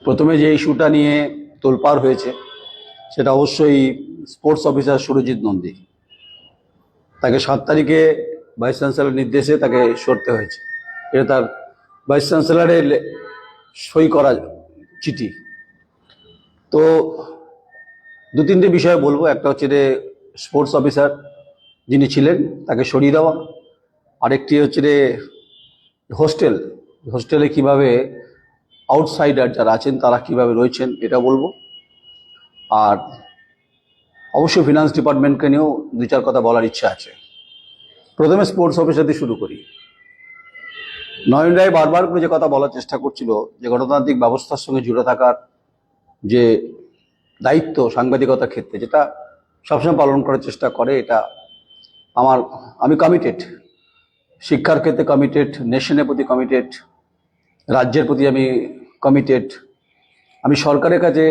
প্রথমে যে ইস্যুটা নিয়ে তোলপাড় হয়েছে সেটা অবশ্যই স্পোর্টস অফিসার সুরজিৎ নন্দী। তাকে 7 তারিখে ভাইস চ্যান্সেলর নির্দেশে তাকে সরতে হয়েছে। এটা তার ভাইস চ্যান্সেলরের সই করা চিঠি। তো 2-3টে বিষয় বলবো। একটা হচ্ছে যে স্পোর্টস অফিসার যিনি ছিলেন তাকে সরিয়ে দেওয়া, আরেকটি হচ্ছে যে হোস্টেলে কিভাবে আউটসাইডার যারা আছেন তারা কিভাবে রয়েছেন এটা বলবো। আর অবশ্যই ফিনান্স ডিপার্টমেন্টকে নিয়েও 2-4 কথা বলার ইচ্ছা আছে। প্রথমে স্পোর্টস অফিসার দিয়ে শুরু করি। নয়ন রায় বারবার করে যে কথা বলার চেষ্টা করছিল যে গণতান্ত্রিক ব্যবস্থার সঙ্গে জুড়ে থাকার যে দায়িত্ব সাংবাদিকতার ক্ষেত্রে, যেটা সবসময় পালন করার চেষ্টা করে, এটা আমি কমিটেড, শিক্ষার ক্ষেত্রে কমিটেড, নেশনের প্রতি কমিটেড, রাজ্যের প্রতি আমি কমিটেড, আমি সরকারের কাছে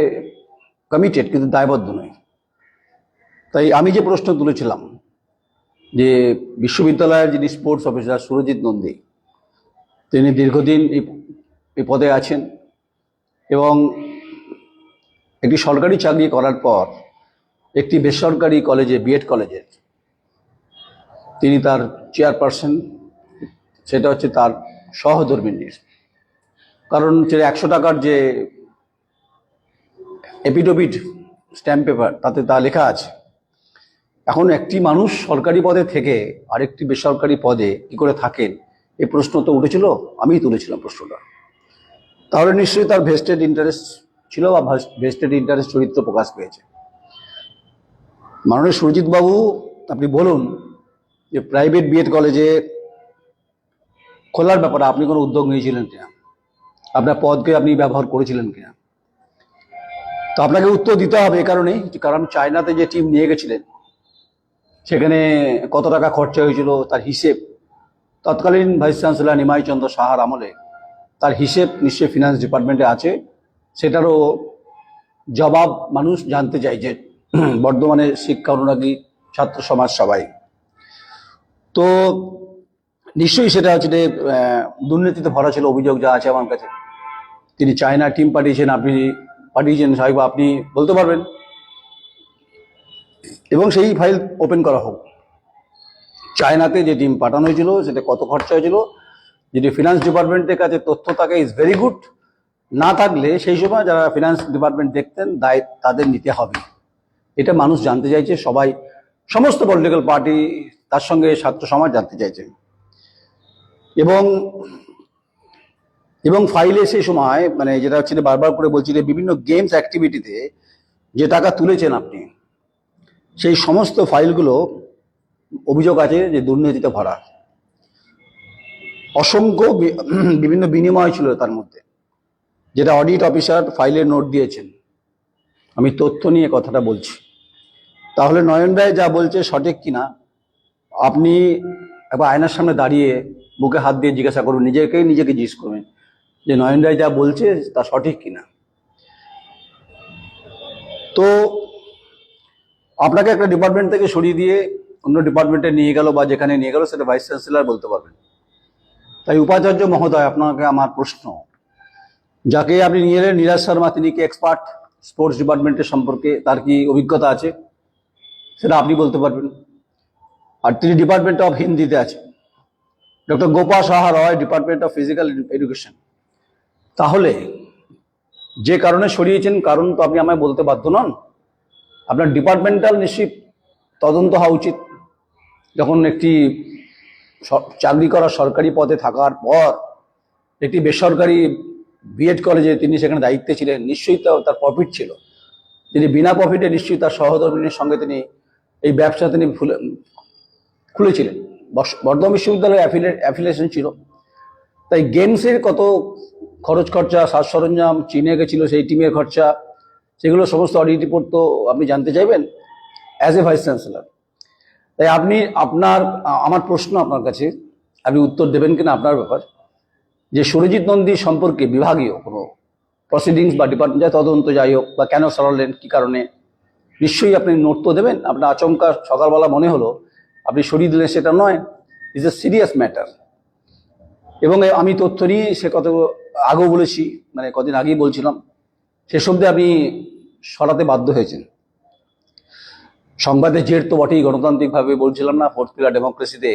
কমিটেড, কিন্তু দায়বদ্ধ নই। তাই আমি যে প্রশ্ন তুলেছিলাম যে বিশ্ববিদ্যালয়ের যিনি স্পোর্টস অফিসার সুরজিৎ নন্দী, তিনি দীর্ঘদিন এই পদে আছেন এবং একটি সরকারি চাকরি করার পর একটি বেসরকারি কলেজে, বিএড কলেজের তিনি তার চেয়ারপারসন, সেটা হচ্ছে তার সহধর্মিণীর। কারণ 100 টাকার যে এপিডোভিট স্ট্যাম্প পেপার, তাতে তা লেখা আছে। এখন একটি মানুষ সরকারি পদে থেকে আরেকটি বেসরকারি পদে কি করে থাকেন, এই প্রশ্ন তো উঠেছিল, আমিই তুলেছিলাম প্রশ্নটা। তাহলে নিশ্চয়ই তার ভেস্টেড ইন্টারেস্ট ছিল বা ভেস্টেড ইন্টারেস্ট চরিত্র প্রকাশ পেয়েছে। মাননীয় সুরজিৎ বাবু, আপনি বলুন যে প্রাইভেট বিএড কলেজে খোলার ব্যাপারে আপনি কোনো উদ্যোগ নিয়েছিলেন কিনা, আপনার পদকে আপনি ব্যবহার করেছিলেন কিনা। তো আপনাকে উত্তর দিতে হবে এই কারণেই, কারণ চায়নাতে যে টিম নিয়ে গেছিলেন সেখানে কত টাকা খরচা হয়েছিল তার হিসেব তৎকালীন ভাইস চ্যান্সেলর নিমাই চন্দ্র সাহার আমলে তার হিসেব নিশ্চয়ই ফিনান্স ডিপার্টমেন্টে আছে। সেটারও জবাব মানুষ জানতে চাইছে, বর্ধমানের শিক্ষা অনুরাগী ছাত্র সমাজ সবাই। তো নিশ্চয়ই সেটা হচ্ছে যে দুর্নীতিতে ভরা ছিল অভিযোগ যা আছে আমার কাছে। তিনি চায়না টিম পাঠিয়েছেন, আপনি পাঠিয়েছেন সাহেব, আপনি বলতে পারবেন এবং সেই ফাইল ওপেন করা হোক। চায়নাতে যে টিম পাঠানো হয়েছিল সেটা কত খরচা হয়েছিল, যদি ফিনান্স ডিপার্টমেন্টের কাছে তথ্য থাকে ইজ ভেরি গুড, না থাকলে সেই সময় যারা ফিনান্স ডিপার্টমেন্ট দেখতেন দায় তাদের নিতে হবে। এটা মানুষ জানতে চাইছে, সবাই, সমস্ত পলিটিক্যাল পার্টি, তার সঙ্গে ছাত্র সমাজ জানতে চাইছে। এবং ফাইলে সেই সময় মানে যেটা হচ্ছে বারবার করে বলছি যে বিভিন্ন গেমস অ্যাক্টিভিটিতে যে টাকা তুলেছেন আপনি, সেই সমস্ত ফাইলগুলো অভিযোগ আছে যে দুর্নীতিতে ভরা। অসংখ্য বিভিন্ন বিনিময় ছিল তার মধ্যে, যেটা অডিট অফিসার ফাইলে নোট দিয়েছেন। আমি তথ্য নিয়ে কথাটা বলছি। তাহলে নয়ন রায় যা বলছে সঠিক কিনা আপনি একবার আয়নার সামনে দাঁড়িয়ে বুকে হাত দিয়ে জিজ্ঞাসা করুন, নিজেকে জিজ্ঞেস করবেন যে নয়ন রায় যা বলছে তা সঠিক কিনা। তো আপনাকে একটা ডিপার্টমেন্ট থেকে সরিয়ে দিয়ে অন্য ডিপার্টমেন্টে নিয়ে গেল বা যেখানে নিয়ে গেল সেটা ভাইস চ্যান্সেলর বলতে পারবেন। তাই উপাচার্য মহোদয়, আপনাকে আমার প্রশ্ন, যাকে আপনি নিয়ে এলেন নীরাজ শর্মা, তিনি কি এক্সপার্ট স্পোর্টস ডিপার্টমেন্টের সম্পর্কে, তার কি অভিজ্ঞতা আছে সেটা আপনি বলতে পারবেন। আর তিনি ডিপার্টমেন্ট অফ হিন্দিতে আছেন। Doctor Gopal Saha Roy department of physical education. তাহলে যে কারণে সরিয়েছেন কারণ তো আপনি আমায় বলতে বাধ্য নন। আপনার ডিপার্টমেন্টাল নিশ্চিত তদন্ত হওয়া উচিত। যখন একটি চাকরি করা সরকারি পদে থাকার পর একটি বেসরকারি বিএড কলেজে তিনি সেখানে দায়িত্বে ছিলেন, নিশ্চয়ই তার প্রফিট ছিল। তিনি বিনা প্রফিটে নিশ্চয়ই তার সহধর্মিণীর সঙ্গে তিনি এই ব্যবসা তিনি খুলেছিলেন। বর্ধমান বিশ্ববিদ্যালয়ের অ্যাফিলিয়েশন ছিল। তাই গেমসের কত খরচ খরচা, সাজ সরঞ্জাম চীনে গেছিল সেই টিমের খরচা, সেগুলো সমস্ত অডিট রিপোর্ট তো আপনি জানতে চাইবেন অ্যাজ এ ভাইস চ্যান্সেলর। তাই আমার প্রশ্ন আপনার কাছে, আপনি উত্তর দেবেন কিনা আপনার ব্যাপার, যে সুরজিৎ নন্দী সম্পর্কে বিভাগীয় কোনো প্রসিডিংস বা ডিপার্টমেন্ট তদন্ত যাই হোক, বা কেন সরালেন, কি কারণে, নিশ্চয়ই আপনি নোট তো দেবেন। আপনার আচমকা সকালবেলা মনে হলো আপনি সরিয়ে দিলেন, সেটা নয়, ইটস এ সিরিয়াস ম্যাটার। এবং আমি তথ্য নিয়ে সে কত আগেও বলেছি, মানে কদিন আগেই বলছিলাম শেষ অবধি আপনি সরাতে বাধ্য হয়েছেন। সংবাদের জের তো বটেই, গণতান্ত্রিকভাবে বলছিলাম না, ফোর্থ পিলার ডেমোক্রেসিতে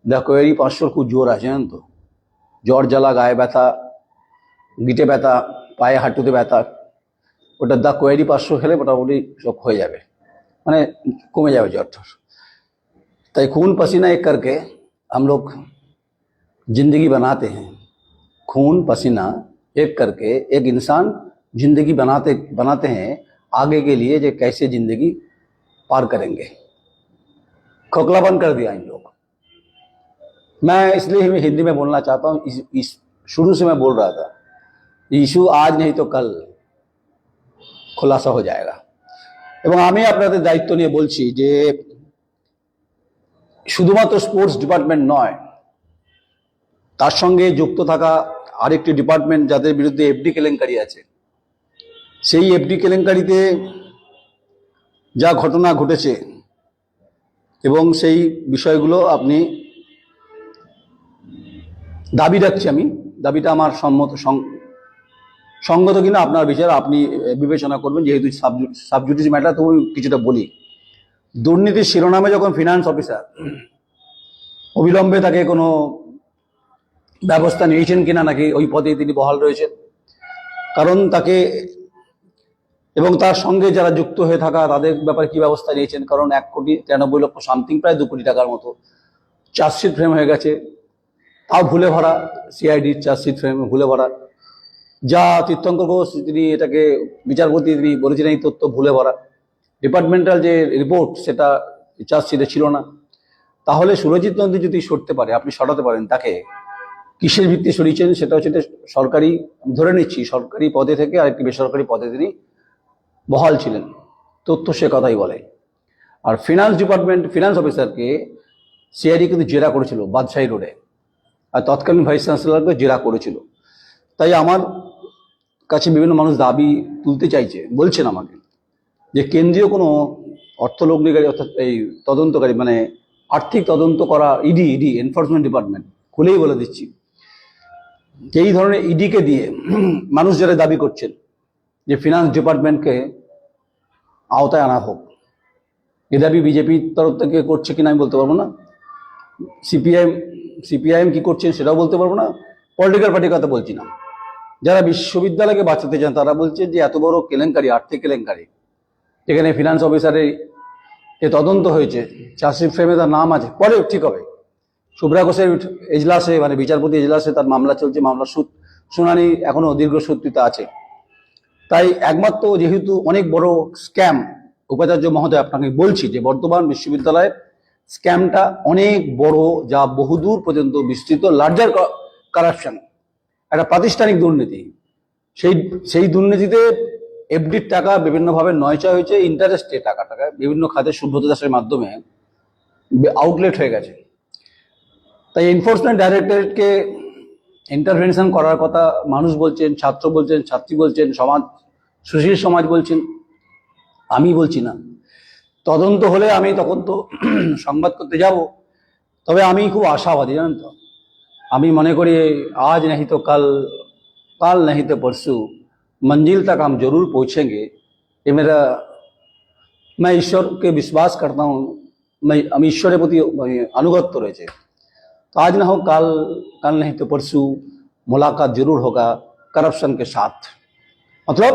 দ্য কোয়েরি 500 খুব জোর আছে, জানেন তো। জ্বর জ্বালা, গায়ে ব্যথা, গিটে ব্যথা, পায়ে হাঁটুতে ব্যথা, ওটা দ্য কোয়েরি 500 খেলে মোটামুটি সব হয়ে যাবে, মানে কমে যাবে জ্বর ঠর। তাই खून पसीना एक करके हम लोग जिंदगी बनाते हैं। खून पसीना एक करके एक इंसान जिंदगी बनाते हैं आगे के लिए, जो कैसे जिंदगी पार करेंगे। खोखलापन कर दिया इन लोग। मैं इसलिए हिंदी में बोलना चाहता हूँ, इस शुरू से मैं बोल रहा था, इशू आज नहीं तो कल खुलासा हो जाएगा। এবং আমি আপনাদের দায়িত্ব নিয়ে বলছি যে শুধুমাত্র স্পোর্টস ডিপার্টমেন্ট নয়, তার সঙ্গে যুক্ত থাকা আরেকটি ডিপার্টমেন্ট যাদের বিরুদ্ধে এফডি কেলেঙ্কারি আছে, সেই এফডি কেলেঙ্কারিতে যা ঘটনা ঘটেছে এবং সেই বিষয়গুলো আপনি দাবি রাখছি, আমি দাবিটা আমার সঙ্গত কিনা আপনার বিচার, আপনি বিবেচনা করবেন। যেহেতু সাবজুডিস ম্যাটার, তো কিছুটা বলি। দুর্নীতির শিরোনামে যখন ফিনান্স অফিসার অবিলম্বে তাকে কোনো ব্যবস্থা নিয়েছেন কিনা, নাকি ওই পদে তিনি বহাল রয়েছেন, কারণ তাকে এবং তার সঙ্গে যারা যুক্ত হয়ে থাকা তাদের ব্যাপারে কি ব্যবস্থা নিয়েছেন, কারণ 1,93,00,000 সামথিং, প্রায় 2 কোটি টাকার মতো চার্জশিট ফ্রেম হয়ে গেছে, তাও ভুলে ভরা, সিআইডির চার্জশিট ফ্রেম ভুলে ভরা। যা তীর্থঙ্কর ঘোষ তিনি এটাকে বিচারপতি তিনি বলেছিলেন এই তথ্য ভুলে ভরা। ডিপার্টমেন্টাল যে রিপোর্ট সেটা চার্জশিটে ছিল না। তাহলে সুরজিৎ নন্দী যদি সরতে পারে, আপনি সরাতে পারেন, তাকে কিসের ভিত্তি সরিয়েছেন? সেটা হচ্ছে সরকারি, ধরে নিচ্ছি সরকারি পদে থেকে আরেকটি বেসরকারি পদে তিনি বহাল ছিলেন, তথ্য সে কথাই বলে। আর ফিনান্স অফিসারকে সিআইডি কিন্তু জেরা করেছিল বাদশাহী রোডে, আর তৎকালীন ভাইস চ্যান্সেলরকে জেরা করেছিল। তাই আমার কাছে বিভিন্ন মানুষ দাবি তুলতে চাইছে, বলছেন আমাকে যে কেন্দ্রীয় কোনো অর্থলগ্নিকারী, অর্থাৎ এই তদন্তকারী, মানে আর্থিক তদন্ত করা ইডি এনফোর্সমেন্ট ডিপার্টমেন্ট, খুলেই বলে দিচ্ছি, এই ধরনের ইডিকে দিয়ে মানুষ যারা দাবি করছেন যে ফিনান্স ডিপার্টমেন্টকে আওতায় আনা হোক, এ দাবি বিজেপির তরফ থেকে করছে কিনা আমি বলতে পারবো না, সিপিআইএম কি করছেন সেটাও বলতে পারবো না, পলিটিক্যাল পার্টির কথা বলছি না। যারা বিশ্ববিদ্যালয়কে বাঁচাতে চান তারা বলছে যে এত বড় কেলেঙ্কারি, আর্থিক কেলেঙ্কারি, যেখানে ফিনান্স অফিসারের যে তদন্ত হয়েছে, চার্জশিট ফ্রেমে তার নাম আছে, পরে ঠিক হবে। শুভ্রা ঘোষের এজলাসে, মানে বিচারপতি এজলাসে তার মামলা চলছে, মামলার শুনানি এখনো দীর্ঘসূত্রিতা আছে। তাই একমাত্র যেহেতু অনেক বড় স্ক্যাম, উপাচার্য মহোদয় আপনাকে বলছি যে বর্ধমান বিশ্ববিদ্যালয়ের স্ক্যামটা অনেক বড়, যা বহুদূর পর্যন্ত বিস্তৃত, লার্জার কারাপশন, একটা প্রাতিষ্ঠানিক দুর্নীতি। সেই দুর্নীতিতে এফডির টাকা বিভিন্নভাবে নয়চা হয়েছে, ইন্টারেস্টে টাকা বিভিন্ন খাতে সুব্রত দাসের মাধ্যমে আউটলেট হয়ে গেছে। তাই এনফোর্সমেন্ট ডাইরেক্টরেটকে ইন্টারভেনশন করার কথা মানুষ বলছেন, ছাত্র বলছেন, ছাত্রী বলছেন, সমাজ, সুশীল সমাজ বলছেন, আমি বলছি না। তদন্ত হলে আমি তখন তো সংবাদ করতে যাব, তবে আমি খুব আশাবাদী, জানেন তো। আমি মনে করি आज नहीं तो कल नहीं तो परसों मंजिल तक हम जरूर पहुंचेंगे। ये मैं ईश्वर के विश्वास करता हूँ, हम ईश्वर के प्रति अनुगत रहे। तो आज ना हो कल नहीं तो परसों मुलाकात जरूर होगा करप्शन के साथ। मतलब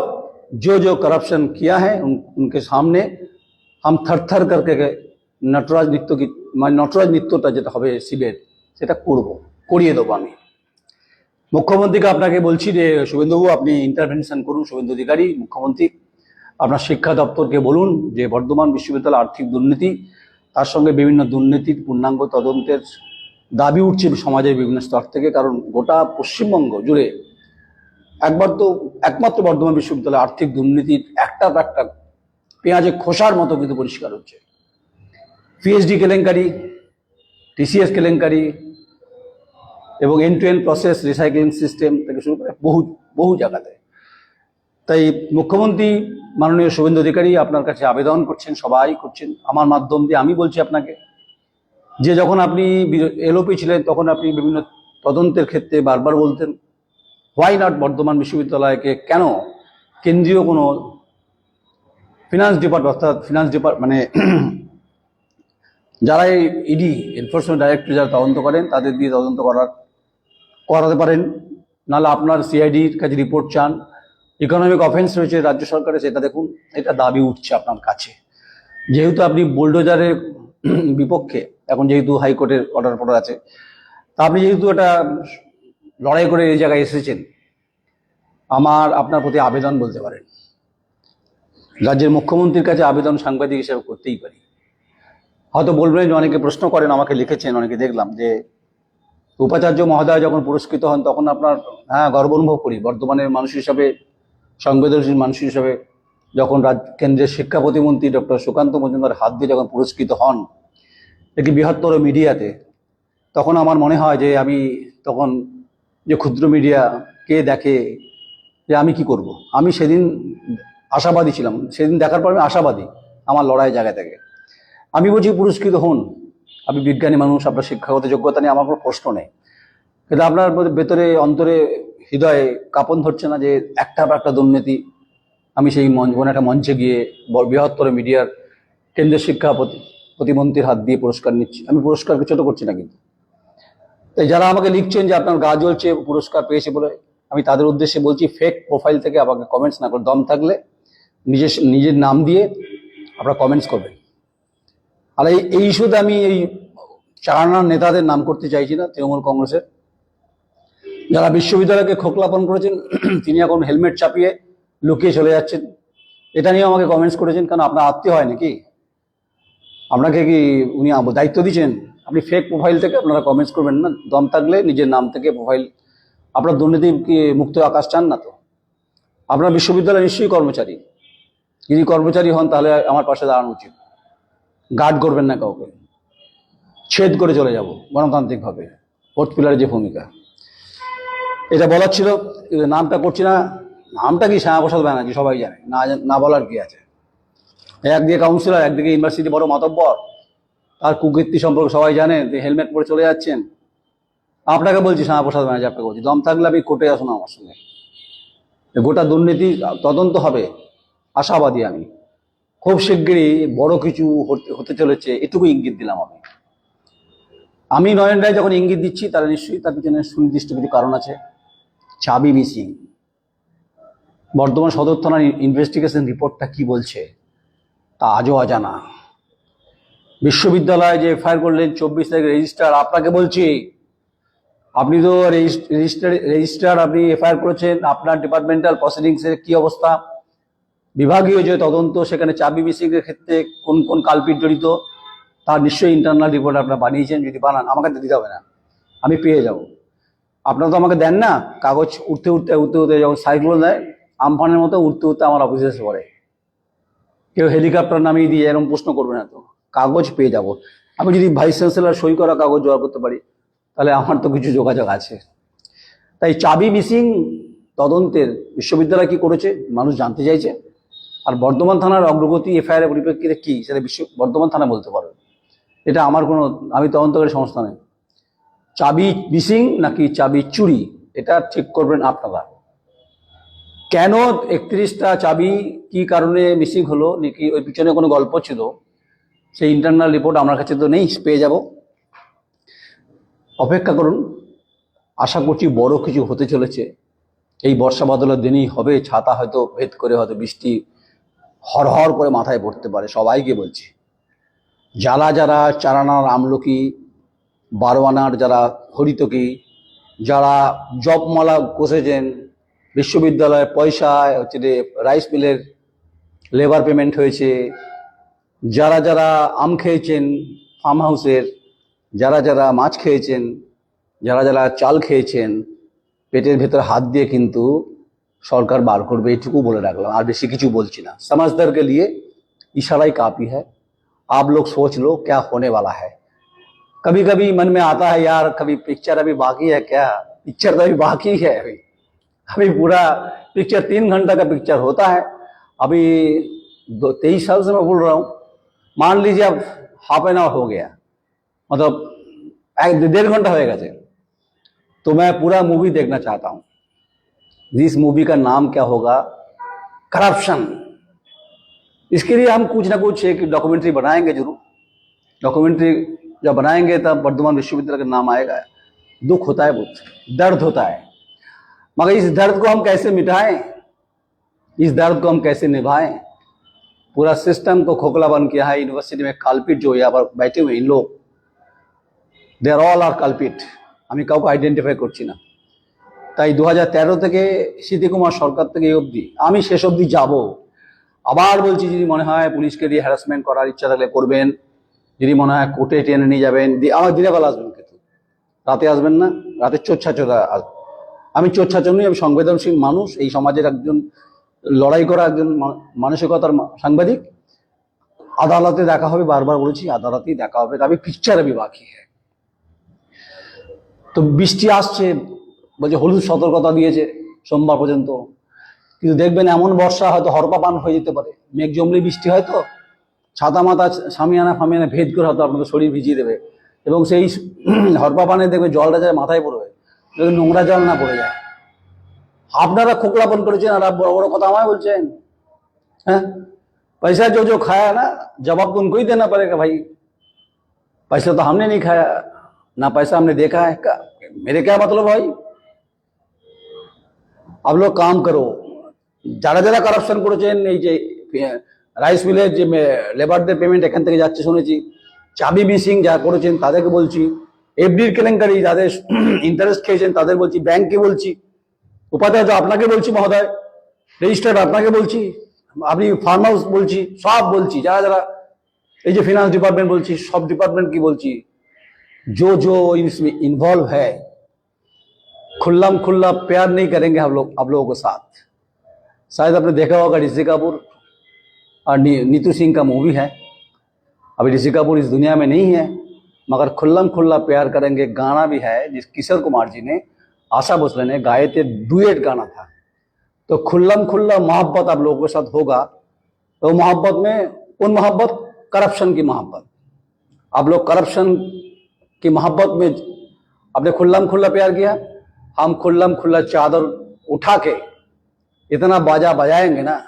जो करप्शन किया है उनके सामने हम थर थर करके नटराज नृत्यটা যেটা হবে শিবের, সেটা করিয়ে দেবো আমি। মুখ্যমন্ত্রীকে আপনাকে বলছি যে শুভেন্দুবাবু আপনি ইন্টারভেনশন করুন, শুভেন্দু অধিকারী মুখ্যমন্ত্রী, আপনার শিক্ষা দপ্তরকে বলুন যে বর্ধমান বিশ্ববিদ্যালয় আর্থিক দুর্নীতি, তার সঙ্গে বিভিন্ন দুর্নীতির পূর্ণাঙ্গ তদন্তের দাবি উঠছে সমাজের বিভিন্ন স্তর থেকে। কারণ গোটা পশ্চিমবঙ্গ জুড়ে একমাত্র বর্ধমান বিশ্ববিদ্যালয় আর্থিক দুর্নীতির একটা পেঁয়াজে খোসার মতো কিন্তু পরিষ্কার হচ্ছে। পিএইচডি কেলেঙ্কারি, টিসিএস কেলেঙ্কারি এবং end to end process recycling system থেকে শুরু করে বহু জায়গাতে। তাই মুখ্যমন্ত্রী মাননীয় শুভেন্দু অধিকারী আপনার কাছে আবেদন করছেন, সবাই করছেন, আমার মাধ্যম দিয়ে আমি বলছি আপনাকে যে যখন আপনি এলওপি ছিলেন তখন আপনি বিভিন্ন তদন্তের ক্ষেত্রে বারবার বলতেন হোয়াই নট বর্ধমান বিশ্ববিদ্যালয়কে কেন কেন্দ্রীয় কোনো ফিনান্স ডিপার্টমেন্ট, অর্থাৎ ফিনান্স মানে যারা এই ইডি এনফোর্সমেন্ট ডাইরেক্টর যারা তদন্ত করেন তাদের দিয়ে তদন্ত করাতে পারেন, নাহলে আপনার সিআইডির কাছে রিপোর্ট চান। ইকোনমিক অফেন্স রয়েছে রাজ্য সরকারের, সেটা দেখুন। এটা দাবি উঠছে আপনার কাছে, যেহেতু আপনি বুলডোজারের বিপক্ষে এখন যেহেতু হাইকোর্টের অর্ডার আছে, তা আপনি যেহেতু এটা লড়াই করে এই জায়গায় এসেছেন, আপনার প্রতি আবেদন বলতে পারেন, রাজ্যের মুখ্যমন্ত্রীর কাছে আবেদন সাংবাদিক হিসেবে করতেই পারি। হয়তো বলবেন যে অনেকে প্রশ্ন করেন, আমাকে লিখেছেন অনেকে, দেখলাম যে উপাচার্য মহোদয় যখন পুরস্কৃত হন তখন আপনার গর্ব অনুভব করি বর্ধমানের মানুষ হিসাবে, সংবেদনশীল মানুষ হিসাবে। যখন কেন্দ্রের শিক্ষা প্রতিমন্ত্রী ডক্টর সুকান্ত মজুমদার হাত দিয়ে যখন পুরস্কৃত হন একটি বৃহত্তর মিডিয়াতে, তখন আমার মনে হয় যে আমি তখন যে ক্ষুদ্র মিডিয়া কে দেখে, যে আমি কি করব। আমি সেদিন আশাবাদী ছিলাম, সেদিন দেখার পর আমি আশাবাদী আমার লড়াই জায়গা থেকে। আমি বলছি পুরস্কৃত হন, আপনি বিজ্ঞানী মানুষ, আপনার শিক্ষাগত যোগ্যতা নিয়ে আমার কোনো প্রশ্ন নেই, কিন্তু আপনার ভেতরে অন্তরে হৃদয়ে কাঁপন ধরছে না যে একটা বা একটা দুর্নীতি। আমি সেই কোনো একটা মঞ্চে গিয়ে বৃহত্তর মিডিয়ার কেন্দ্রীয় শিক্ষা প্রতিমন্ত্রীর হাত দিয়ে পুরস্কার নিচ্ছি, আমি পুরস্কারকে ছোট করছি না। কিন্তু তাই যারা আমাকে লিখছেন যে আপনার গা জ্বলছে পুরস্কার পেয়েছে বলে, আমি তাদের উদ্দেশ্যে বলছি, ফেক প্রোফাইল থেকে আমাকে কমেন্টস না করে, দম থাকলে নিজের নাম দিয়ে আপনারা কমেন্টস করবেন। আর এই ইস্যুতে আমি এই চারানার নেতাদের নাম করতে চাইছি না, তৃণমূল কংগ্রেসের যারা বিশ্ববিদ্যালয়কে খোকলাপন করেছেন, তিনি এখন হেলমেট চাপিয়ে লুকিয়ে চলে যাচ্ছেন, এটা নিয়েও আমাকে কমেন্টস করেছেন। কেন আপনার আত্মীয় হয় নাকি? আপনাকে কি উনি দায়িত্ব দিচ্ছেন? আপনি ফেক প্রোফাইল থেকে আপনারা কমেন্টস করবেন না, দম থাকলে নিজের নাম থেকে প্রোফাইল। আপনার দুর্নীতি কি মুক্ত আকাশ চান না তো? আপনার বিশ্ববিদ্যালয় নিশ্চয়ই কর্মচারী, যদি কর্মচারী হন তাহলে আমার পাশে দাঁড়ানো উচিত। গার্ড করবেন না কাউকে, ছেদ করে চলে যাব গণতান্ত্রিকভাবে, ফোর্থ পিলারের যে ভূমিকা, এটা বলার ছিল। নামটা করছি না, নামটা কি শ্যামাপ্রসাদ ব্যানার্জি সবাই জানে, না বলার কি আছে। একদিকে কাউন্সিলর, একদিকে ইউনিভার্সিটি বড় মাতব্বর, তার কুকীর্তি সম্পর্কে সবাই জানে, হেলমেট পরে চলে যাচ্ছেন। আপনাকে বলছি শ্যামাপ্রসাদ ব্যানার্জি, আপনাকে বলছি, দম থাকলে আপনি কোর্টে আসুন আমার সঙ্গে, গোটা দুর্নীতি তদন্ত হবে, আশাবাদী আমি। খুব শিগগিরই বড় কিছু হতে চলেছে, এটুকু ইঙ্গিত দিলাম আমি। নয়ন রায় যখন ইঙ্গিত দিচ্ছি, তারা নিশ্চয়ই তার পিছনে সুনির্দিষ্ট কিছু কারণ আছে। চাবি মিসিং, বর্ধমান সদর থানার ইনভেস্টিগেশন রিপোর্টটা কি বলছে তা আজও অজানা। বিশ্ববিদ্যালয়ে যে এফআইআর করলেন 24 তারিখ রেজিস্ট্রার, আপনাকে বলছি, আপনি তো রেজিস্ট্রার, আপনি এফআইআর করেছেন, আপনার ডিপার্টমেন্টাল প্রসিডিংসের কি অবস্থা? বিভাগীয় যে তদন্ত, সেখানে চাবি মিসিং এর ক্ষেত্রে কোন কোন কালপিট জড়িত, তার নিশ্চয়ই ইন্টারনাল রিপোর্ট আপনারা বানিয়েছেন। যদি বানান আমাকে দিতে হবে না, আমি পেয়ে যাব। আপনারা তো আমাকে দেন না, কাগজ উঠতে উঠতে উঠতে উঠতে যখন সাইক্লোন দেয়, আমফানের মতো উঠতে উঠতে আমার অফিসে এসে পড়ে। কেউ হেলিকপ্টার নামিয়ে দিয়ে এরকম প্রশ্ন করবে না তো, কাগজ পেয়ে যাব। আমি যদি ভাইস চ্যান্সেলর সই করা কাগজ জোগাড় করতে পারি, তাহলে আমার তো কিছু যোগাযোগ আছে। তাই চাবি মিসিং তদন্তের বিশ্ববিদ্যালয় কি করেছে মানুষ জানতে চাইছে। আর বর্ধমান থানার অগ্রগতি এফআইআর পরিপ্রেক্ষিতে কি, সেটা বর্ধমান থানা বলতে পারবে। এটা আমার কোনো, আমি তদন্তকারী সংস্থা নেই। চাবি মিসিং নাকি চাবি চুরি, এটা ঠিক করবেন আপনারা। কেন 31টা চাবি কি কারণে মিসিং হলো, নাকি ওই পিছনে কোনো গল্প ছিল, সেই ইন্টারনাল রিপোর্ট আমার কাছে তো নেই, পেয়ে যাব। অপেক্ষা করুন, আশা করছি বড় কিছু হতে চলেছে। এই বর্ষা বাদলের দিনই হবে, ছাতা হয়তো ভেদ করে, হয়তো বৃষ্টি হরহর করে মাথায় পড়তে পারে। সবাইকে বলছি, যারা চারানার আমলকি, 12 আনার যারা হরিতকি, যারা জবমালা কষেছেন, বিশ্ববিদ্যালয়ের পয়সায় হচ্ছে যে রাইস মিলের লেবার পেমেন্ট হয়েছে, যারা আম খেয়েছেন ফার্ম হাউসের, যারা মাছ খেয়েছেন, যারা চাল খেয়েছেন, পেটের ভেতর হাত দিয়ে কিন্তু সরকার বার করবে, এটুকু বলে রাখলাম। আর বেশি কিছু বলছি না। समझदार के लिए इशारा ही काफी है। आप लोग सोच लो क्या होने वाला है। कभी कभी मन में आता है यार, कभी पिक्चर अभी बाकी है क्या, पिक्चर तो अभी बाकी है। अभी पूरा पिक्चर 3 घंटा का पिक्चर होता है। अभी 23 साल से मैं बोल रहा हूँ, मान लीजिए अब हाफ एन आवर हो गया, मतलब 1.5 घंटा हो गया, तो मैं पूरा मूवी देखना चाहता हूँ। जिस मूवी का नाम क्या होगा, करप्शन, इसके लिए हम कुछ ना कुछ एक डॉक्यूमेंट्री बनाएंगे जरूर। डॉक्यूमेंट्री जब बनाएंगे तब वर्धमान विश्वविद्यालय का नाम आएगा। दुख होता है, बहुत दर्द होता है, मगर इस दर्द को हम कैसे मिटाएं, इस दर्द को हम कैसे निभाएं। पूरा सिस्टम को खोखला बन किया है। यूनिवर्सिटी में काल्पिट जो यहाँ पर बैठे हुए इन लोग, दे आर ऑल आर काल्पिट। আমি কাউকে আইডেন্টিফাই করছি না। তাই 2013 থেকে স্মৃতি কুমার সরকার থেকে এই অবধি আমি শেষ অবধি যাব। আবার বলছি, যদি মনে হয় পুলিশকে দিয়ে হ্যারাসমেন্ট করার ইচ্ছা থাকলে করবেন, যদি মনে হয় কোর্টে টেনে নিয়ে যাবেন, আমার দিনের বেলা আসবেন, কিন্তু রাতে আসবেন না। রাতে চোর ছাচোরা আসবেন। আমি চোর ছাচর নই, আমি সংবেদনশীল মানুষ, এই সমাজের একজন লড়াই করা একজন মানসিকতার সাংবাদিক। আদালতে দেখা হবে, বারবার বলেছি আদালতেই দেখা হবে, তবে পিকচার আমি বাকি হ্যাঁ। তো বৃষ্টি আসছে, বলছে হলুদ সতর্কতা দিয়েছে সোমবার পর্যন্ত, কিন্তু দেখবেন এমন বর্ষা হয়তো হরপাপান হয়ে যেতে পারে। মেঘ জমলে বৃষ্টি হয় তো, ছাতা মাথা সামিয়ানা ফামিয়ানা ভেদ করে হয়তো আপনাদের শরীর ভিজিয়ে দেবে, এবং সেই হরপাপানে দেখবে জলটা যায় মাথায় পড়বে, নোংরা জল না পড়ে যায়। আপনারা খোকলাপন করেছেন আর বড় বড় কথা আমায় বলছেন। হ্যাঁ, पैसा जो जो खाया ना जवाब तो उनको ही देना पड़ेगा भाई। पैसा तो हमने नहीं खाया, ना पैसा हमने देखा है। मेरे क्या मतलब भाई, आप लोग काम करो। যারা যারা কারাপশন করেছেন, এই যে রাইস মিলের যে লেবারদের পেমেন্ট এখান থেকে যাচ্ছে শুনেছি, চাবি মিসিং যা করেছেন তাদেরকে বলছি, এফডির কেলেঙ্কারি যাদের ইন্টারেস্ট খেয়েছেন তাদের বলছি, ব্যাংককে বলছি, উপাধ্যায় আপনাকে বলছি মহোদয়, রেজিস্ট্রার আপনাকে বলছি, আপনি ফার্ম হাউস বলছি, সব বলছি, যারা যারা এই যে ফিনান্স ডিপার্টমেंट বলছি, সব ডিপার্টमेंट की বলছি, जो जो इसमें इन्वॉल्व है खुल्लम खुल्ला प्यार नहीं करेंगे हम लोग आप लोगों के साथ। शायद आपने देखा होगा ऋषि कपूर और नीतू सिंह का मूवी है। अभी ऋषि कपूर इस दुनिया में नहीं है, मगर खुल्लम खुल्ला प्यार करेंगे गाना भी है, जिस किशोर कुमार जी ने, आशा भोसले ने गाए थे, डुएट गाना था। तो खुल्लम खुल्ला मोहब्बत आप लोगों के साथ होगा। तो मोहब्बत में कौन मोहब्बत? करप्शन की मोहब्बत। आप लोग करप्शन की मोहब्बत में आपने खुल्लम खुल्ला प्यार किया, हम खुल्लम खुल्ला चादर उठा के इतना बाजा बजाएंगे ना,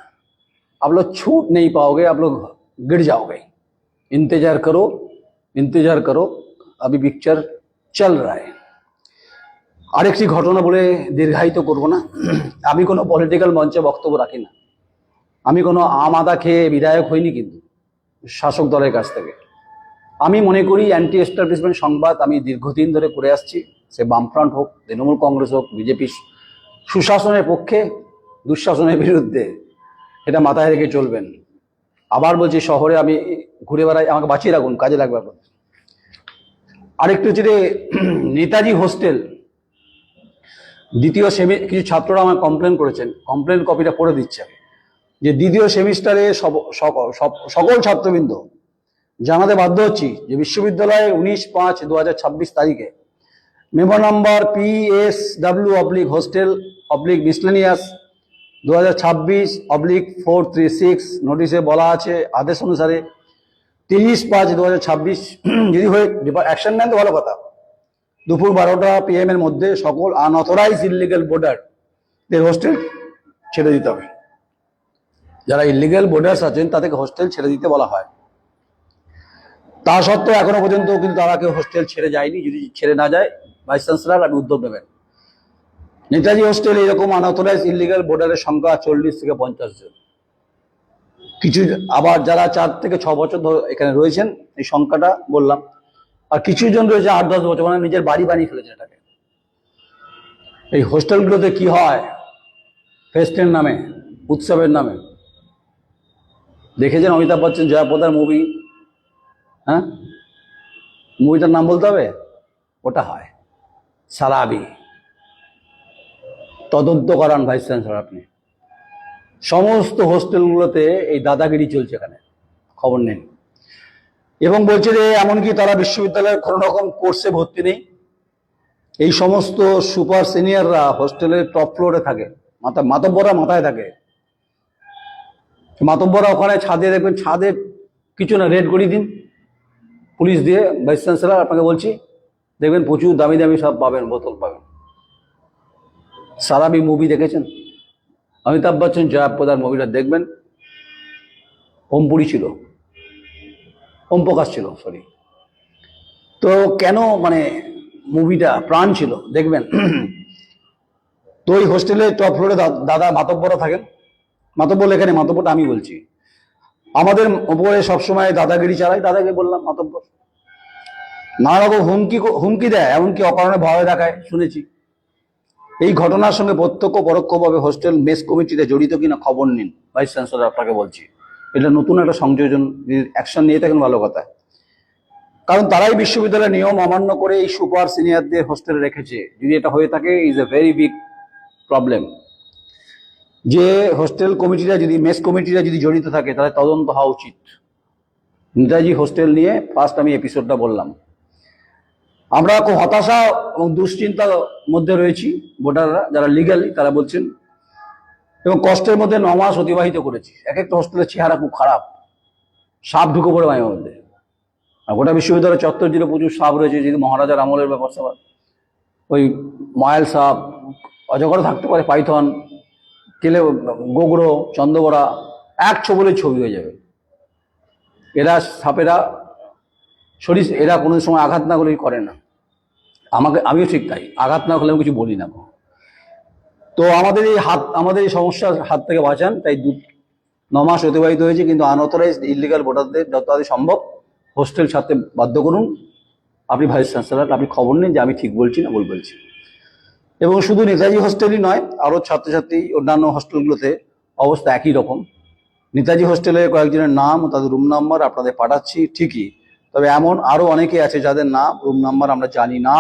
आप लोग छूट नहीं पाओगे, आप लोग गिर जाओगे। इंतजार करो, इंतजार करो, अभी पिक्चर चल रहा है। আরেকটি ঘটনা বলে দীর্ঘায়িত করব না। আমি কোনো পলিটিক্যাল মঞ্চে বক্তব্য রাখি না। আমি কোনো আম আদা খেয়ে বিধায়ক হইনি, কিন্তু শাসক দলের কাছ থেকে আমি মনে করি অ্যান্টি এস্টাবলিশমেন্ট সংবাদ আমি দীর্ঘদিন ধরে করে আসছি। সে বামফ্রন্ট হোক, তৃণমূল কংগ্রেস হোক, বিজেপি, সুশাসনের পক্ষে, দুঃশাসনের বিরুদ্ধে, এটা মাথায় রেখে চলবেন। আবার বলছি, শহরে আমি ঘুরে বেড়াই, আমাকে বাঁচিয়ে রাখুন, কাজে লাগবে আপনাদের। আরেকটু হচ্ছে যে নেতাজি হোস্টেল দ্বিতীয় কিছু ছাত্ররা আমার কমপ্লেন করেছেন, কমপ্লেন কপিটা পড়ে দিচ্ছে যে দ্বিতীয় সেমিস্টারে সকল ছাত্রবৃন্দ জানাতে বাধ্য হচ্ছি যে বিশ্ববিদ্যালয়ে 19/5/2026 তারিখে মেমো নাম্বার PSW/হোস্টেল/মিসলেনিয়াস 2026/436 নোটিশে বলা আছে, আদেশ অনুসারে 30/5/2026 যদি হয়ে অ্যাকশন নেন তো ভালো কথা, দুপুর 12টা PM এর মধ্যে সকল আনঅথরাইজ ইলিগাল বোর্ডারদের হোস্টেল ছেড়ে দিতে হবে। যারা ইলিগাল বোর্ডার্স আছেন তাদেরকে হোস্টেল ছেড়ে দিতে বলা হয়। তা সত্ত্বেও এখনো পর্যন্ত কিন্তু তারা কেউ হোস্টেল ছেড়ে যায়নি। যদি ছেড়ে না যায়, ভাইস চ্যান্সেলর আপনি উদ্যোগ নেবেন। নেতাজি হোস্টেল এরকম আনঅথরাইজ ইলিগাল বোর্ডারের সংখ্যা 40 থেকে 50 জন। কিছু আবার যারা 4 থেকে 6 বছর ধরে এখানে রয়েছেন, এই সংখ্যাটা বললাম, আর কিছু জন রয়েছে 8-10 বছর, মানে নিজের বাড়ি বানিয়ে ফেলেছে এটাকে। এই হোস্টেলগুলোতে কি হয়, ফেস্টের নামে, উৎসবের নামে, দেখেছেন অমিতাভ বচ্চন জয়াপ্রদার মুভি? হ্যাঁ, মুভিটার নাম বলতে হবে, ওটা হয় সারাবি। তদন্ত করান ভাইস চ্যান্সেলর আপনি। সমস্ত হোস্টেলগুলোতে এই দাদাগিরি চলছে, এখানে খবর নেন। এবং বলছে যে এমনকি তারা বিশ্ববিদ্যালয়ের কোনো রকম কোর্সে ভর্তি নেই। এই সমস্ত সুপার সিনিয়ররা হোস্টেলের টপ ফ্লোরে থাকে, মাতব্বররা মাথায় থাকে। মাতব্বররা ওখানে ছাদে দেখবেন, ছাদে কিছু না, রেড করিয়ে দিন পুলিশ দিয়ে। ভাইস চ্যান্সেলর আপনাকে বলছি, দেখবেন প্রচুর দামি দামি সব পাবেন, বোতল পাবেন। সারাবি মুভি দেখেছেন? অমিতাভ বচ্চন জয়া প্রদার মুভিটা দেখবেন, ওমপুরি ছিল, ওম প্রকাশ ছিল, সরি। তো কেন মানে মুভিটা প্রাণ ছিল দেখবেন। তো ওই হোস্টেলে টপ ফ্লোরে দাদা মাতব্বরা থাকেন, মাতব্বর এখানে মাতব্বরটা আমি বলছি, আমাদের উপরে সবসময় দাদাগিরি চালায়, দাদাকে বললাম মাতব্বর, নানা রকম হুমকি দেয়, এমনকি অকারণে ভয় দেখায় শুনেছি। এই ঘটনার সঙ্গে প্রত্যক্ষ পরোক্ষভাবে হোস্টেল মেস কমিটিতে জড়িত কিনা খবর নিন, ভাইস চ্যান্সেলর আপনাকে বলছি। এটা নতুন একটা সংযোজন, অ্যাকশন নিয়ে থাকেন ভালো কথা, কারণ তারাই বিশ্ববিদ্যালয়ের নিয়ম অমান্য করে এই সুপার সিনিয়রদের হোস্টেলে রেখেছে। যদি এটা হয়ে থাকে is a very big problem. যে হোস্টেল কমিটিরা যদি মেস কমিটিরা যদি জড়িত থাকে তাহলে তদন্ত হওয়া উচিত। নেতাজি হোস্টেল নিয়ে ফার্স্ট আমি এপিসোডটা বললাম। আমরা খুব হতাশা এবং দুশ্চিন্তার মধ্যে রয়েছি ভোটাররা, যারা লিগালি তারা বলছেন, এবং কষ্টের মধ্যে 9 মাস অতিবাহিত করেছি। এক একটা হোস্টেলের চেহারা খুব খারাপ, সাপ ঢুকে পড়ে মায়ের মধ্যে। আর গোটা বিশ্ববিদ্যালয় চত্বর জুড়ে প্রচুর সাপ রয়েছে, যদি মহারাজার আমলের ব্যবস্থা, ওই ময়াল সাপ, অজগর থাকতে পারে, পাইথন, কেলে, গোগড়ো, চন্দ্রবড়া, এক ছবলে ছবি হয়ে যাবে। এরা সাপেরা শরীর, এরা কোনো সময় আঘাত না করলেই করে না। আমিও ঠিক তাই, আঘাত না করলে আমি কিছু বলি না। তো আমাদের এই সমস্যার হাত থেকে বাঁচান, তাই 9 মাস অতিবাহিত হয়েছে, কিন্তু আনঅথরাইজড ইলিগাল ভোটারদের যত তাড়াতাড়ি সম্ভব হোস্টেল ছাড়তে বাধ্য করুন। আপনি ভাইস চ্যান্সেলর, আপনি খবর নিন যে আমি ঠিক বলছি না ভুল বলছি। এবং শুধু নেতাজি হোস্টেলই নয়, আরও ছাত্রছাত্রী অন্যান্য হোস্টেলগুলোতে অবস্থা একই রকম। নেতাজি হোস্টেলে কয়েকজনের নাম ও তাদের রুম নাম্বার আপনাদের পাঠাচ্ছি ঠিকই, তবে এমন আরও অনেকে আছে যাদের নাম রুম নাম্বার আমরা জানি না।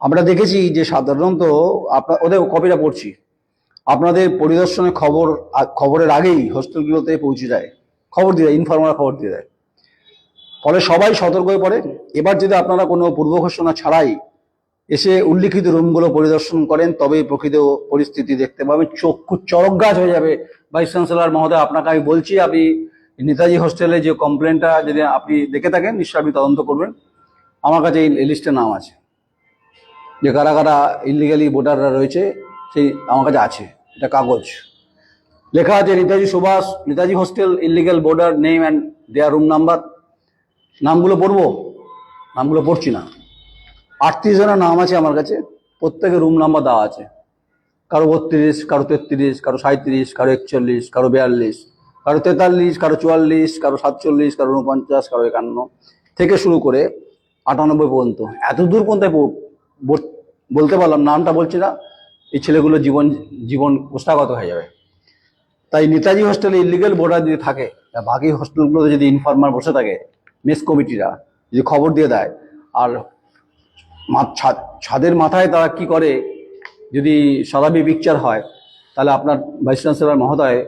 আমরা দেখেছি যে সাধারণত ওদের কপিটা পড়ছি, আপনাদের পরিদর্শনের খবরের আগেই হোস্টেলগুলোতে পৌঁছে যায়, খবর দিয়ে দেয়, ইনফরমাল খবর দিয়ে দেয়। ফলে সবাই সতর্ক হয়ে পড়ে। এবার যদি আপনারা কোনো পূর্ব ঘোষণা ছাড়াই এসে উল্লিখিত রুমগুলো পরিদর্শন করেন, তবেই প্রকৃত পরিস্থিতি দেখতে পাবেন, চক্ষু চরকগাছ হয়ে যাবে। ভাইস চ্যান্সেলর মহোদয়, আপনাকে আমি বলছি, আপনি নেতাজি হোস্টেলে যে কমপ্লেনটা যদি আপনি দেখে থাকেন, নিশ্চয়ই আপনি তদন্ত করবেন। আমার কাছে এই লিস্টে নাম আছে, যে কারা কারা ইলিগালি ভোটাররা রয়েছে, সেই আমার কাছে আছে, এটা কাগজ লেখা আছে, Netaji hostel illegal voter name and their room number. নামগুলো পড়বো? নামগুলো পড়ছি না। 38 জনের নাম আছে আমার কাছে, প্রত্যেকের রুম নাম্বার দেওয়া আছে, কারো 32, কারো 33, কারো 37, কারো 41, কারো 42, কারো 43, কারো 44, কারো 47, কারো 49, কারো 51 থেকে শুরু করে 98 পর্যন্ত। এত দূর পর্যন্ত বলতে পারলাম, নামটা বলছি না, এই ছেলেগুলো জীবন কোষ্ঠাগত হয়ে যাবে। তাই নেতাজি হোস্টেলে ইলিগাল ভোটার যদি থাকে, বাকি হোস্টেলগুলোতে যদি ইনফরমাল বসে থাকে, মেস কমিটিরা যদি খবর দিয়ে দেয়, আর ছাদের মাথায় তারা কি করে যদি সাদাবি পিকচার হয়, তাহলে আপনার ভাইস চ্যান্সেলর মহোদয়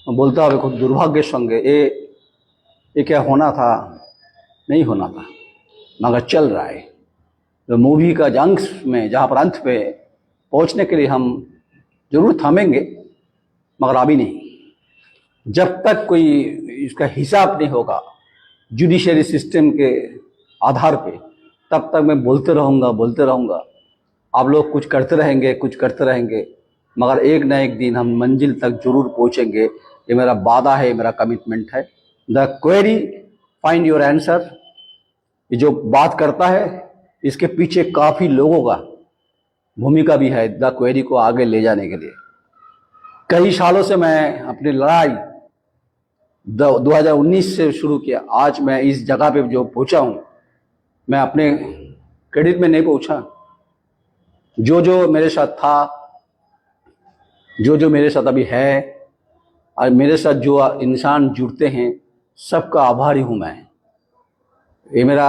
বলতে হবে খুব দুর্ভাগ্যের সঙ্গে, এ क्या होना था, नहीं होना था, मगर चल रहा है। तो मूवी का अंत में, जहाँ पर अंत पे पहुँचने के लिए हम जरूर थमेंगे, मगर अभी नहीं। जब तक कोई इसका हिसाब नहीं होगा जुडिशरी सिस्टम के आधार पे, तब तक मैं बोलते रहूँगा। आप लोग कुछ करते रहेंगे, मगर एक न एक दिन हम मंजिल तक जरूर पहुँचेंगे। ये मेरा वादा है, मेरा कमिटमेंट है। The query find your answer, ये जो बात करता है, इसके पीछे काफ़ी लोगों का भूमिका भी है द क्वेरी को आगे ले जाने के लिए। कई सालों से मैं अपनी लड़ाई 2019 से शुरू किया। आज मैं इस जगह पे जो पहुँचा हूँ, मैं अपने क्रेडिट में नहीं पहुँचा। जो मेरे साथ था, जो मेरे साथ अभी है, और मेरे साथ जो इंसान जुड़ते हैं, सबका आभारी हूँ मैं। ये मेरा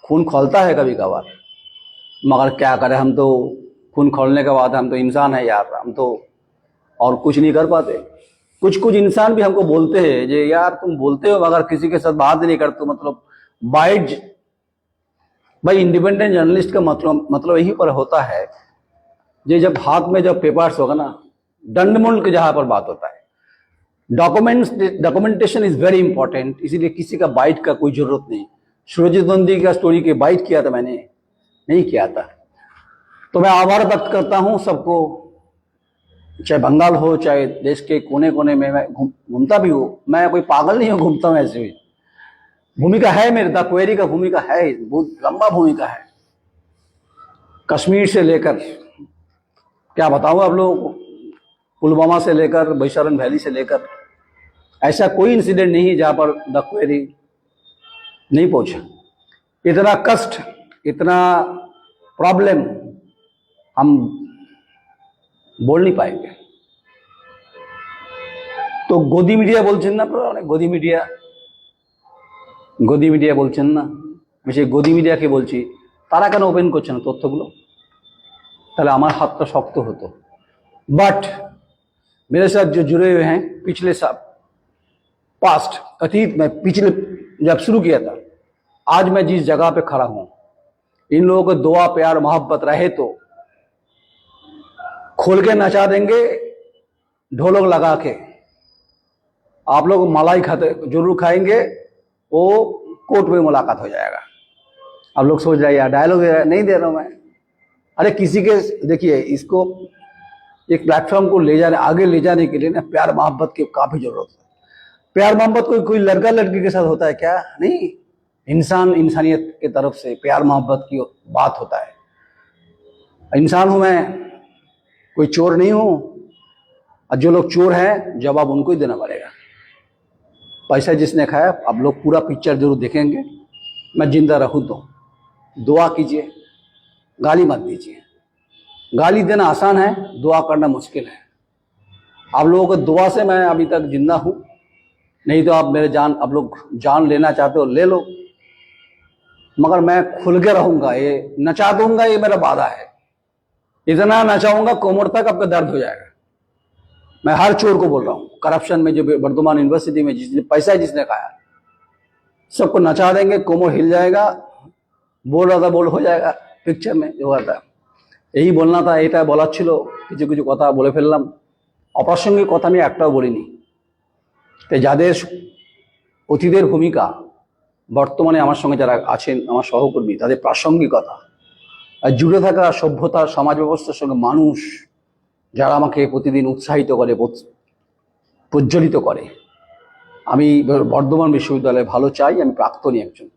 खून खौलता है कभी कभार, मगर क्या करें, हम तो खून खोलने के बाद हम तो इंसान है यार, हम तो और कुछ नहीं कर पाते। कुछ इंसान भी हमको बोलते हैं, जे यार तुम बोलते हो मगर किसी के साथ बात नहीं करते, मतलब भाई इंडिपेंडेंट जर्नलिस्ट का मतलब यही पर होता है, ये जब हाथ में जब पेपर्स होगा ना, डंडमुंड के जहाँ पर बात होता है, डॉक्यूमेंटेशन इज वेरी इंपॉर्टेंट। इसीलिए किसी का बाइट का कोई जरूरत नहीं। सुरजीत नंदी का स्टोरी के बाइट किया था मैंने, नहीं किया था। तो मैं आभार व्यक्त करता हूँ सबको, चाहे बंगाल हो चाहे देश के कोने कोने में मैं घूमता भी हूँ, मैं कोई पागल नहीं हूँ, घूमता हूँ ऐसे भी। भूमिका है मेरे, द क्वेरी का भूमिका है, बहुत लंबा भूमिका है। कश्मीर से लेकर क्या बताऊँ आप लोगों को, पुलवामा से लेकर बैशारन वैली से लेकर, ऐसा कोई इंसिडेंट नहीं जहाँ पर द क्वेरी नहीं पहुंचा। इतना कष्ट, इतना प्रॉब्लम हम बोल नहीं पाएंगे। तो गोदी मीडिया बोलছেন না আপনারা, অনেক গদি মিডিয়া বলছেন না, আমি সেই গদি মিডিয়াকে বলছি তারা কেন ওপেন করছে না তথ্যগুলো, তাহলে আমার হাতটা শক্ত হতো। बट मेरे साथ जो जुड़े हुए हैं पिछले साल पास्ट अतीत में, पिछले जब शुरू किया था, आज मैं जिस जगह पे खड़ा हूं, इन लोगों को दुआ प्यार मोहब्बत रहे तो खोल के नचा देंगे ढोलक लगा के। आप लोग मलाई खाते जरूर खाएंगे, वो कोर्ट में मुलाकात हो जाएगा। आप लोग सोच रहे हैं यार डायलॉग नहीं दे रहा हूं मैं, अरे किसी के देखिए, इसको एक प्लेटफॉर्म को ले जाने, आगे ले जाने के लिए ना प्यार मोहब्बत की काफी जरूरत है। प्यार मोहब्बत कोई लड़का लड़की के साथ होता है क्या? नहीं, इंसान इंसानियत के तरफ से प्यार मोहब्बत की बात होता है। इंसान हूं मैं, कोई चोर नहीं हूं, और जो लोग चोर हैं जवाब उनको ही देना पड़ेगा। पैसा जिसने खाया, आप लोग पूरा पिक्चर जरूर देखेंगे। मैं जिंदा रहूं तो दुआ कीजिए, गाली मत दीजिए। गाली देना आसान है, दुआ करना मुश्किल है। आप लोगों को दुआ से मैं अभी तक जिंदा हूं, नहीं तो आप मेरे जान, आप लोग जान लेना चाहते हो ले लो, मगर मैं खुल के रहूंगा, ये नचा दूंगा, ये मेरा वादा है। इतना नचाऊंगा कोमर तक आपका दर्द हो जाएगा। मैं हर चोर को बोल रहा हूँ, करप्शन में जो वर्धमान यूनिवर्सिटी में जिसने पैसा जिसने खाया, सबको नचा देंगे, कोमर हिल जाएगा, बोल रहा था बोल हो जाएगा, पिक्चर में जो हुआ था। यही बोलना था, এটা বলার ছিল, কিছু কিছু কথা বলে ফেললাম। অপ্রাসঙ্গিক কথা আমি একটাও বলিনি। তাই যাদের অতীতের ভূমিকা বর্তমানে আমার সঙ্গে যারা আছেন, আমার সহকর্মী, তাদের প্রাসঙ্গিকতা আর জুড়ে থাকা সভ্যতার সমাজ ব্যবস্থার সঙ্গে মানুষ যারা আমাকে প্রতিদিন উৎসাহিত করে, প্রজ্বলিত করে। আমি বর্ধমান বিশ্ববিদ্যালয়ে ভালো চাই, আমি প্রাক্তনী একজন।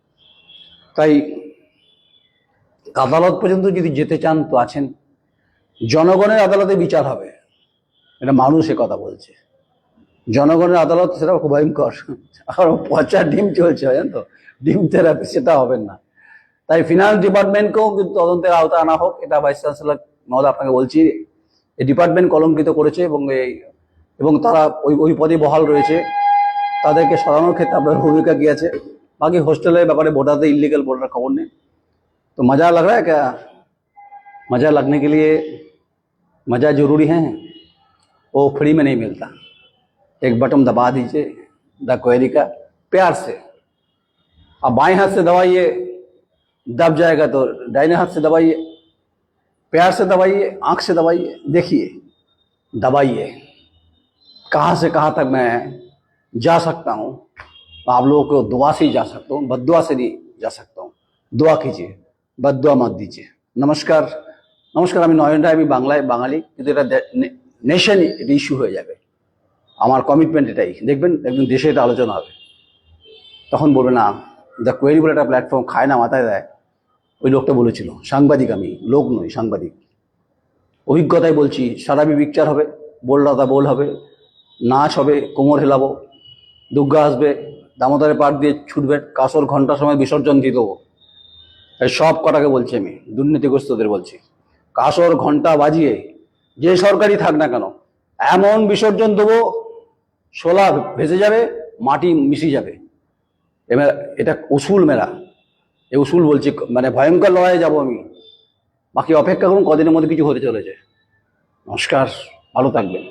তাই আদালত পর্যন্ত যদি যেতে চান তো আছেন, জনগণের আদালতে বিচার হবে, এটা মানুষ এ কথা বলছে। জনগণের আদালত সেটা খুব ভয়ঙ্কর, আর পচা ডিম চলছে, জানেন তো, ডিম থেরাপি, সেটা হবেন না। তাই ফিনান্স ডিপার্টমেন্টকেও কিন্তু তদন্তের আওতা আনা হোক, এটা ভাইস চ্যান্সেলর মহোদয় আপনাকে বলছি। এই ডিপার্টমেন্ট কলঙ্কিত করেছে এবং তারা ওই পদে বহাল রয়েছে, তাদেরকে সরানোর ক্ষেত্রে আপনার ভূমিকা কি আছে। বাকি হোস্টেলের ব্যাপারে বর্ডারতে ইলিগাল বর্ডার খবর নেই। तो मज़ा लग रहा है क्या? मज़ा लगने के लिए मज़ा जरूरी है, वो फ्री में नहीं मिलता। एक बटन दबा दीजिए द क्वेरी का, प्यार से। अब बाएं हाथ से दबाइए दब जाएगा, तो दाहिने हाथ से दबाइए, प्यार से दबाइए, आंख से दबाइए, देखिए, दबाइए। कहाँ से कहाँ तक मैं जा सकता हूँ, आप लोगों को दुआ से ही जा सकता हूँ, बद्दुआ से नहीं जा सकता हूँ। दुआ कीजिए, बद्दुआ मत दीजिए। नमस्कार। नमस्कार, আমি নয়ন রায়, আমি বাঙালি, কিন্তু এটা নেশন ইস্যু হয়ে যাবে। আমার কমিটমেন্ট এটাই। দেখবেন একদিন দেশে এটা আলোচনা হবে, তখন বলবে না দ্য কোয়েরি বলে একটা প্ল্যাটফর্ম খায় না, মাথায় দেয়। ওই লোকটা বলেছিল, সাংবাদিক আমি, লোক নই, সাংবাদিক। অভিজ্ঞতায় বলছি, সারাবি পিকচার হবে, বোল রাধা বোল হবে, নাচ হবে, কোমর হেলাবো, দুর্গা আসবে, দামোদরের পাড় দিয়ে ছুটবে, কাসর ঘন্টার সময় বিসর্জন দিয়ে দেবো। সব কটাকে বলছি আমি, দুর্নীতিগ্রস্তদের বলছি, কাসর ঘন্টা বাজিয়ে যে সরকারি থাক না কেন এমন বিসর্জন দেবো, শোলা ভেসে যাবে, মাটি মিশে যাবে। এবার এটা উসুল মেরা, এই উসুল বলছি, মানে ভয়ঙ্কর লড়াইয়ে যাবো আমি। বাকি অপেক্ষা করুন, কদিনের মধ্যে কিছু হতে চলেছে। নমস্কার, ভালো থাকবেন।